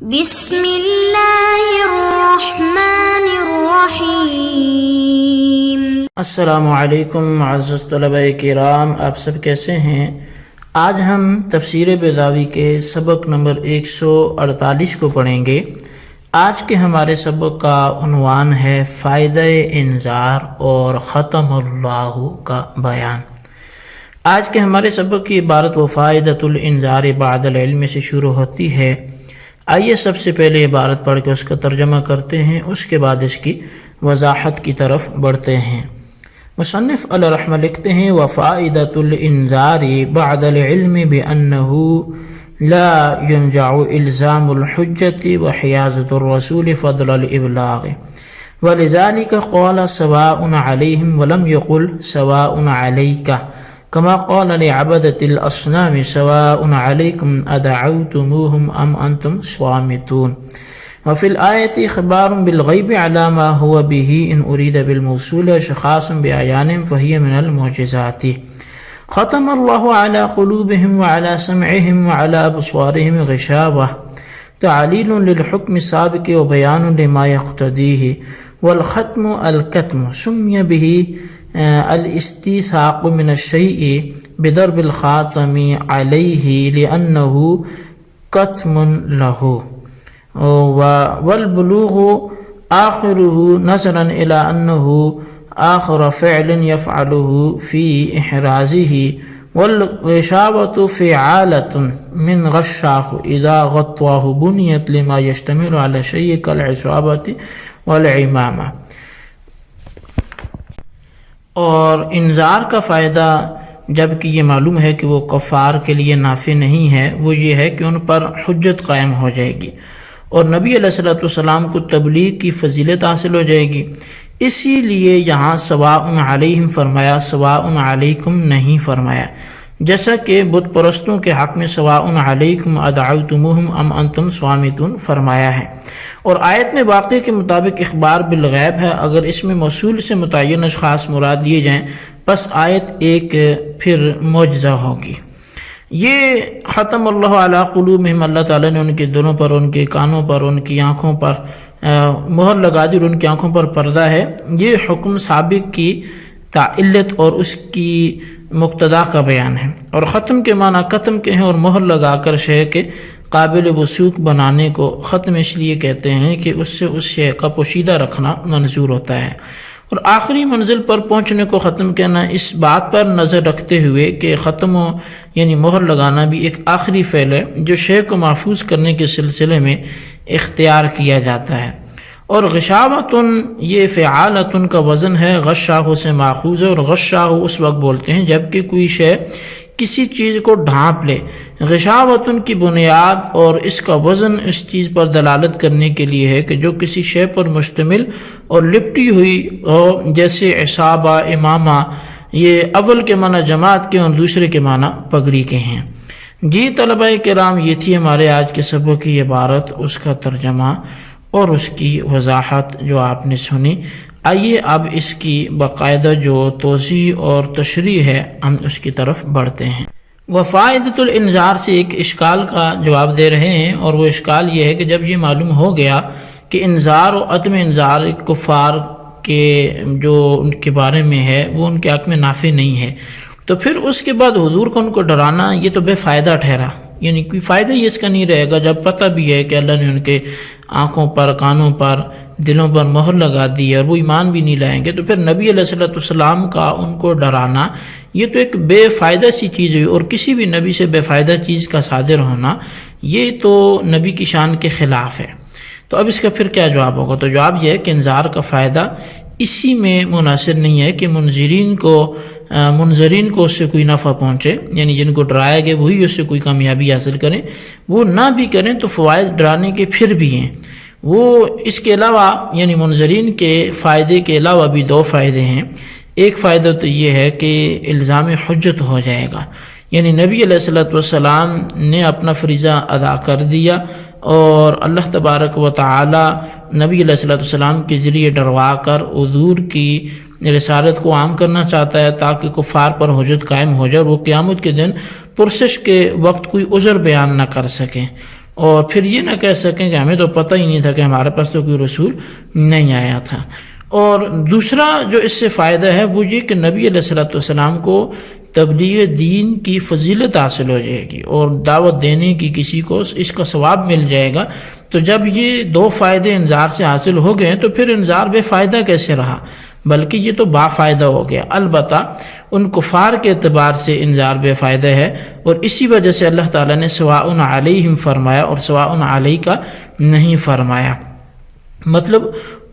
بسم اللہ الرحمن الرحیم۔ السلام علیکم معزز طلباء کرام، آپ سب کیسے ہیں؟ آج ہم تفسیر بیضاوی کے سبق نمبر 148 کو پڑھیں گے۔ آج کے ہمارے سبق کا عنوان ہے فائدہ انذار اور ختم اللہ کا بیان۔ آج کے ہمارے سبق کی عبارت و فائدۃ الانذار بعد العلم سے شروع ہوتی ہے۔ آئیے سب سے پہلے عبارت پڑھ کے اس کا ترجمہ کرتے ہیں، اس کے بعد اس کی وضاحت کی طرف بڑھتے ہیں۔ مصنف علیہ رحمہ لکھتے ہیں وفائدۃ الانذار بعد العلم بأنه لا ينجع الزام الحجة وحيازة الرسول فضل الابلاغ، ولذلك قال سواء عليهم ولم يقل سواء عليك، كما قال لعبدة الأصنام سواء عليكم أدعوتموهم أم أنتم صامتون۔ وفي الآية إخبار بالغيب على ما هو به إن أريد بالموصول شخاص بأعيان فهي من المعجزات۔ ختم الله على قلوبهم وعلى سمعهم وعلى أبصارهم غشاوة، تعليل للحكم السابق وبيان لما يقتضيه، والختم الكتم سمي به الاستيثاق من الشيء بضرب الخاتم عليه لأنه كتم له، والبلوغ آخره نظرا إلى أنه آخر فعل يفعله في إحرازه، والغشاوة فعالة من غشاه إذا غطاه بنيت لما يشتمل على شيء كالعصابة والعمامة۔ اور انذار کا فائدہ جب کہ یہ معلوم ہے کہ وہ کفار کے لیے نافع نہیں ہے، وہ یہ ہے کہ ان پر حجت قائم ہو جائے گی اور نبی علیہ الصلوۃ والسلام کو تبلیغ کی فضیلت حاصل ہو جائے گی۔ اسی لیے یہاں سواء علیہم فرمایا، سواء علیکم نہیں فرمایا، جیسا کہ بت پرستوں کے حق میں سواء علیکم ادعوتموہم ام انتم صامتون فرمایا ہے۔ اور آیت میں واقعے کے مطابق اخبار بالغیب ہے، اگر اس میں موصول سے متعین اشخاص مراد لیے جائیں پس آیت ایک پھر معجزہ ہوگی۔ یہ ختم اللہ علی قلوبہم، اللہ تعالیٰ نے ان کے دلوں پر، ان کے کانوں پر، ان کی آنکھوں پر مہر لگا دی اور ان کی آنکھوں پر پردہ ہے۔ یہ حکم سابق کی تعلت اور اس کی مقتضا کا بیان ہے۔ اور ختم کے معنی ختم کے ہیں، اور مہر لگا کر شے کے قابل وثوق بنانے کو ختم اس لیے کہتے ہیں کہ اس سے اس شے کا پوشیدہ رکھنا منظور ہوتا ہے۔ اور آخری منزل پر پہنچنے کو ختم کہنا اس بات پر نظر رکھتے ہوئے کہ ختم یعنی مہر لگانا بھی ایک آخری فعل ہے جو شے کو محفوظ کرنے کے سلسلے میں اختیار کیا جاتا ہے۔ اور غشاوتن یہ فعالتن کا وزن ہے، غشاہ سے ماخوذ ہے، اور غشاہ اس وقت بولتے ہیں جب کہ کوئی شے کسی چیز کو ڈھانپ لے۔ غشاوتن کی بنیاد اور اس کا وزن اس چیز پر دلالت کرنے کے لیے ہے کہ جو کسی شے پر مشتمل اور لپٹی ہوئی ہو، جیسے عصابہ، امامہ، یہ اول کے معنی جماعت کے اور دوسرے کے معنی پگڑی کے ہیں۔ جی طلباء کرام، یہ تھی ہمارے آج کے سبق کی عبارت، اس کا ترجمہ اور اس کی وضاحت جو آپ نے سنی۔ آئیے اب اس کی باقاعدہ جو توضیح اور تشریح ہے ہم اس کی طرف بڑھتے ہیں۔ وفائدۃ الانذار سے ایک اشکال کا جواب دے رہے ہیں، اور وہ اشکال یہ ہے کہ جب یہ معلوم ہو گیا کہ انذار و عدم انذار کفار کے جو ان کے بارے میں ہے وہ ان کے حق میں نافع نہیں ہے، تو پھر اس کے بعد حضور کو ان کو ڈرانا یہ تو بے فائدہ ٹھہرا، یعنی کوئی فائدہ ہی اس کا نہیں رہے گا جب پتہ بھی ہے کہ اللہ نے ان کے آنکھوں پر، کانوں پر، دلوں پر مہر لگا دی اور وہ ایمان بھی نہیں لائیں گے، تو پھر نبی علیہ الصلوۃ والسلام کا ان کو ڈرانا یہ تو ایک بے فائدہ سی چیز ہوئی، اور کسی بھی نبی سے بے فائدہ چیز کا صادر ہونا یہ تو نبی کی شان کے خلاف ہے۔ تو اب اس کا پھر کیا جواب ہوگا؟ تو جواب یہ ہے کہ انذار کا فائدہ اسی میں منحصر نہیں ہے کہ منذرین کو اس سے کوئی نفع پہنچے، یعنی جن کو ڈرایا گیا وہی اس سے کوئی کامیابی حاصل کریں، وہ نہ بھی کریں تو فوائد ڈرانے کے پھر بھی ہیں۔ وہ اس کے علاوہ یعنی منذرین کے فائدے کے علاوہ بھی دو فائدے ہیں۔ ایک فائدہ تو یہ ہے کہ الزام حجت ہو جائے گا، یعنی نبی علیہ الصلوۃ والسلام نے اپنا فریضہ ادا کر دیا، اور اللہ تبارک و تعالی نبی علیہ الصلوۃ والسلام کے ذریعے ڈروا کر حضور کی رسالت کو عام کرنا چاہتا ہے تاکہ کفار پر حجت قائم ہو جائے، اور وہ قیامت کے دن پرسش کے وقت کوئی عذر بیان نہ کر سکیں۔ اور پھر یہ نہ کہہ سکیں کہ ہمیں تو پتہ ہی نہیں تھا کہ ہمارے پاس تو کوئی رسول نہیں آیا تھا۔ اور دوسرا جو اس سے فائدہ ہے وہ یہ کہ نبی علیہ الصلوۃ والسلام کو تبلیغ دین کی فضیلت حاصل ہو جائے گی اور دعوت دینے کی کسی کو اس کا ثواب مل جائے گا۔ تو جب یہ دو فائدے انذار سے حاصل ہو گئے تو پھر انذار بے فائدہ کیسے رہا، بلکہ یہ تو با فائدہ ہو گیا۔ البتہ ان کفار کے اعتبار سے انذار بے فائدہ ہے، اور اسی وجہ سے اللہ تعالیٰ نے سواء علیہم فرمایا اور سواء علیکا نہیں فرمایا۔ مطلب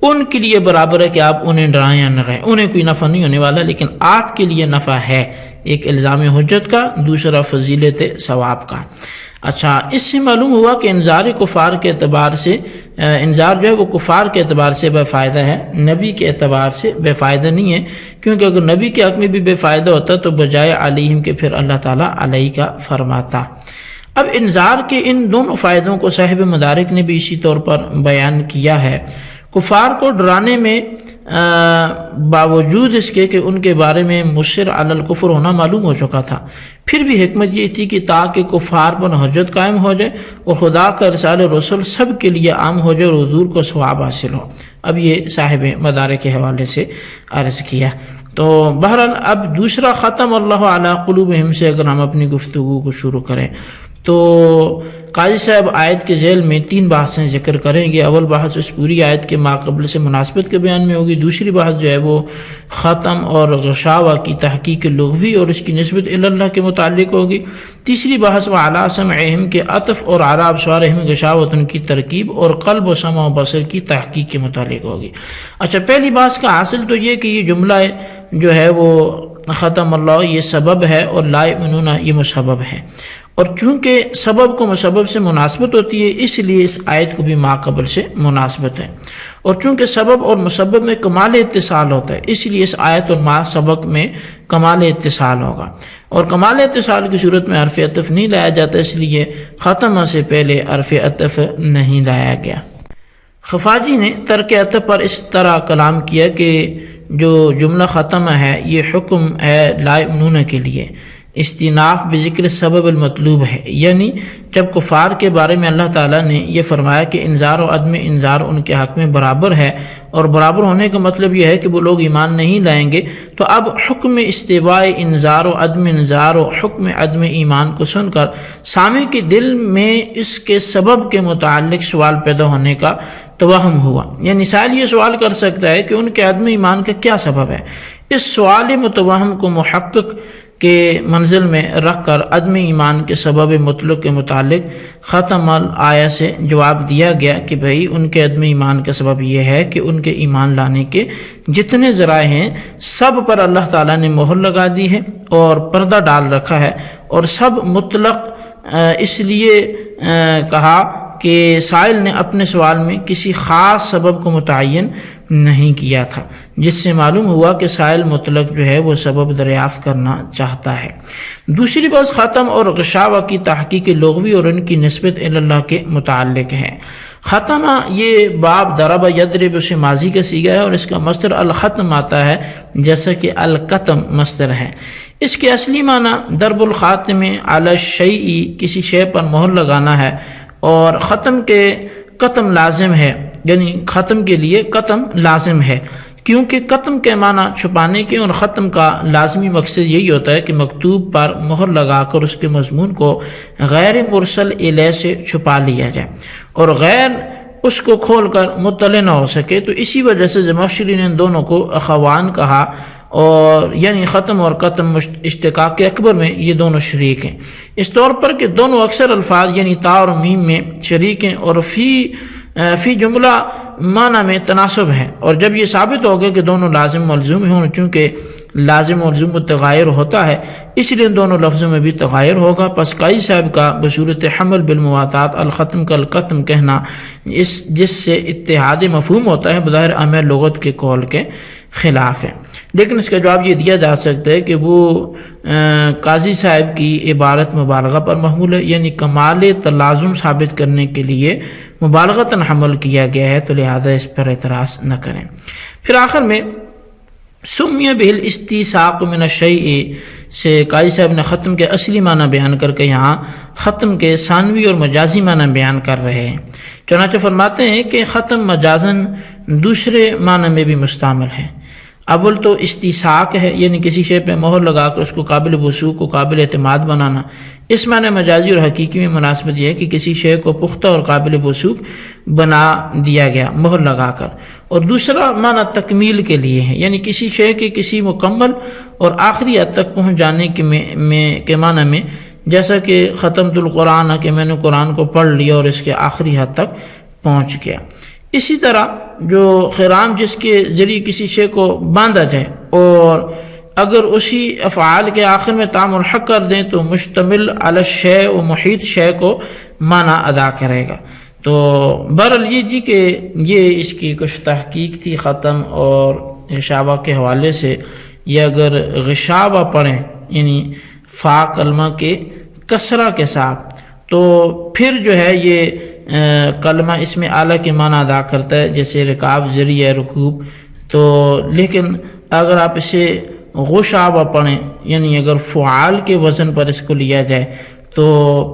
ان کے لیے برابر ہے کہ آپ انہیں ڈرائیں یا نہ ڈرائیں، انہیں کوئی نفع نہیں ہونے والا، لیکن آپ کے لیے نفع ہے، ایک الزام حجت کا، دوسرا فضیلت ثواب کا۔ اچھا، اس سے معلوم ہوا کہ انذار کفار کے اعتبار سے انذار جو ہے وہ کفار کے اعتبار سے بے فائدہ ہے، نبی کے اعتبار سے بے فائدہ نہیں ہے، کیونکہ اگر نبی کے حق میں بھی بے فائدہ ہوتا تو بجائے علیہم کے پھر اللہ تعالیٰ علیہ کا فرماتا۔ اب انذار کے ان دونوں فائدوں کو صاحب مدارک نے بھی اسی طور پر بیان کیا ہے۔ کفار کو ڈرانے میں باوجود اس کے کہ ان کے بارے میں مصر علی الکفر ہونا معلوم ہو چکا تھا، پھر بھی حکمت یہ تھی کہ تاکہ کفار پر حجت قائم ہو جائے اور خدا کا ارسال رسول سب کے لیے عام ہو جائے اور حضور کو ثواب حاصل ہو۔ اب یہ صاحب مدارک کے حوالے سے عرض کیا۔ تو بہرحال اب دوسرا ختم اللہ علی قلوبہم سے اگر ہم اپنی گفتگو کو شروع کریں تو قاضی صاحب آیت کے ذیل میں 3 بحثیں ذکر کریں گے۔ اول بحث اس پوری آیت کے ماقبل سے مناسبت کے بیان میں ہوگی، دوسری بحث جو ہے وہ ختم اور غشاوہ کی تحقیق لغوی اور اس کی نسبت اللہ کے متعلق ہوگی، تیسری بحث وعلی سمعہم کے عطف اور علی ابصارہم غشاوۃ کی ترکیب اور قلب و سمع و بصر کی تحقیق کے متعلق ہوگی۔ اچھا، پہلی بحث کا حاصل تو یہ کہ یہ جملہ جو ہے وہ ختم اللہ یہ سبب ہے اور لا یؤمنون یہ مسبب ہے، اور چونکہ سبب کو مسبب سے مناسبت ہوتی ہے اس لیے اس آیت کو بھی ماقبل سے مناسبت ہے، اور چونکہ سبب اور مسبب میں کمال اتصال ہوتا ہے اس لیے اس آیت اور ما سبق میں کمال اتصال ہوگا، اور کمال اتصال کی صورت میں حرف عطف نہیں لایا جاتا، اس لیے ختمہ سے پہلے حرف عطف نہیں لایا گیا۔ خفاجی نے ترک عطف پر اس طرح کلام کیا کہ جو جملہ ختمہ ہے یہ حکم ہے لا یؤمنون کے لیے، استیناف بذکر سبب المطلوب ہے، یعنی جب کفار کے بارے میں اللہ تعالیٰ نے یہ فرمایا کہ انذار و عدم انذار ان کے حق میں برابر ہے، اور برابر ہونے کا مطلب یہ ہے کہ وہ لوگ ایمان نہیں لائیں گے، تو اب حکم استواء انذار و عدم انذار و حکم عدم ایمان کو سن کر سامع کے دل میں اس کے سبب کے متعلق سوال پیدا ہونے کا توہم ہوا، یعنی سائل یہ سوال کر سکتا ہے کہ ان کے عدم ایمان کا کیا سبب ہے۔ اس سوال متوہم کو محقق کے منزل میں رکھ کر عدم ایمان کے سبب مطلق کے متعلق ختم الآیہ سے جواب دیا گیا کہ بھئی ان کے عدم ایمان کا سبب یہ ہے کہ ان کے ایمان لانے کے جتنے ذرائع ہیں سب پر اللہ تعالیٰ نے مہر لگا دی ہے اور پردہ ڈال رکھا ہے، اور سب مطلق اس لیے کہا کہ سائل نے اپنے سوال میں کسی خاص سبب کو متعین نہیں کیا تھا، جس سے معلوم ہوا کہ سائل مطلق جو ہے وہ سبب دریافت کرنا چاہتا ہے۔ دوسری بات ختم اور غشاوہ کی تحقیق لغوی اور ان کی نسبت اللہ کے متعلق ہے۔ ختمہ یہ باب ضرب یضرب سے ماضی کا صیغہ ہے اور اس کا مصدر الختم آتا ہے جیسا کہ القتم مصدر ہے۔ اس کے اصلی معنی ضرب الخاتم علی الشیء کسی شے پر مہر لگانا ہے، اور ختم کے قتم لازم ہے، یعنی ختم کے لیے قتم لازم ہے، کیونکہ قتم کے معنی چھپانے کے اور ختم کا لازمی مقصد یہی ہوتا ہے کہ مکتوب پر مہر لگا کر اس کے مضمون کو غیر مرسل الیہ سے چھپا لیا جائے اور غیر اس کو کھول کر مطلع نہ ہو سکے، تو اسی وجہ سے زمخشری نے ان دونوں کو اخوان کہا، اور یعنی ختم اور قتم اشتقاق اکبر میں یہ دونوں شریک ہیں، اس طور پر کہ دونوں اکثر الفاظ یعنی تا اور میم میں شریک ہیں اور فی جملہ معنی میں تناسب ہے، اور جب یہ ثابت ہو گیا کہ دونوں لازم ملزوم ہوں، چونکہ لازم ملزوم و تغایر ہوتا ہے اس لیے ان دونوں لفظوں میں بھی تغایر ہوگا، پس قاضی صاحب کا بصورت حمل بالمواتات الختم کا القتم کہنا جس سے اتحاد مفہوم ہوتا ہے بظاہر عام لغت کے قول کے خلاف ہے، لیکن اس کا جواب یہ دیا جا سکتا ہے کہ وہ قاضی صاحب کی عبارت مبالغہ پر محمول ہے، یعنی کمال تلازم ثابت کرنے کے لیے مبالغتاً حمل کیا گیا ہے، تو لہذا اس پر اعتراض نہ کریں۔ پھر آخر میں سمیہ بہ الاستیثاق من الشیء سے قاضی صاحب نے ختم کے اصلی معنی بیان کر کے یہاں ختم کے ثانوی اور مجازی معنی بیان کر رہے ہیں۔ چنانچہ فرماتے ہیں کہ ختم مجازن دوسرے معنی میں بھی مستعمل ہے۔ اول تو استیثاق ہے، یعنی کسی شے پہ مہر لگا کر اس کو قابل وثوق و قابل اعتماد بنانا۔ اس معنی مجازی اور حقیقی میں مناسبت یہ ہے کہ کسی شے کو پختہ اور قابل وثوق بنا دیا گیا مہر لگا کر۔ اور دوسرا معنی تکمیل کے لیے ہے، یعنی کسی شے کے کسی مکمل اور آخری حد تک پہنچ جانے کے معنی میں، جیسا کہ ختمت القرآن کہ میں نے قرآن کو پڑھ لیا اور اس کے آخری حد تک پہنچ گیا۔ اسی طرح جو خرام جس کے ذریعے کسی شے کو باندھا جائے اور اگر اسی افعال کے آخر میں تام الحق کر دیں تو مشتمل علی الشیء و محیط شے کو معنی ادا کرے گا۔ تو بہرحال یہ جی کہ یہ اس کی کچھ تحقیق تھی ختم اور غشاوہ کے حوالے سے۔ یہ اگر غشاوہ پڑھیں یعنی فا کلمہ کے کسرہ کے ساتھ تو پھر جو ہے یہ کلمہ اسم اعلیٰ کے معنی ادا کرتا ہے، جیسے رکاب، ذریعہ، رکوب۔ تو لیکن اگر آپ اسے غشاوہ پڑھیں یعنی اگر فعال کے وزن پر اس کو لیا جائے تو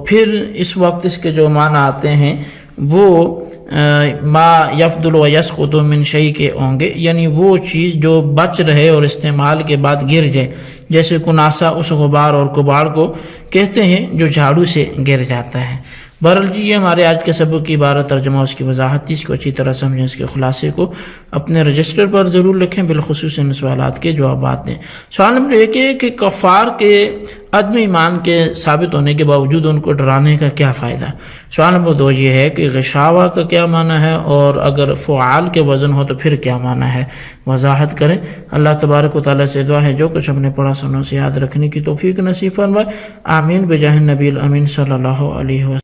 پھر اس وقت اس کے جو معنی آتے ہیں وہ ما یفضل و یسقط من شیء کے ہوں گے، یعنی وہ چیز جو بچ رہے اور استعمال کے بعد گر جائے، جیسے کناسہ اس غبار اور کباڑ کو کہتے ہیں جو جھاڑو سے گر جاتا ہے۔ بہرحال جی یہ ہمارے آج کے سبق کی عبارت ترجمہ اس کی وضاحت تھی، اس کو اچھی طرح سمجھیں، اس کے خلاصے کو اپنے رجسٹر پر ضرور لکھیں، بالخصوص ان سوالات کے جوابات دیں۔ سوال نمبر 1 ہے کہ کفار کے عدم ایمان کے ثابت ہونے کے باوجود ان کو ڈرانے کا کیا فائدہ؟ سوال نمبر 2 یہ ہے کہ غشاوہ کا کیا معنی ہے اور اگر فعال کے وزن ہو تو پھر کیا معنی ہے، وضاحت کریں۔ اللہ تبارک و تعالیٰ سے دعا ہے جو کچھ ہم نے پڑھا سنوں سے یاد رکھنے کی توفیق نصیب فرمائے، آمین بجاہ نبی الامین صلی اللہ علیہ وسلم۔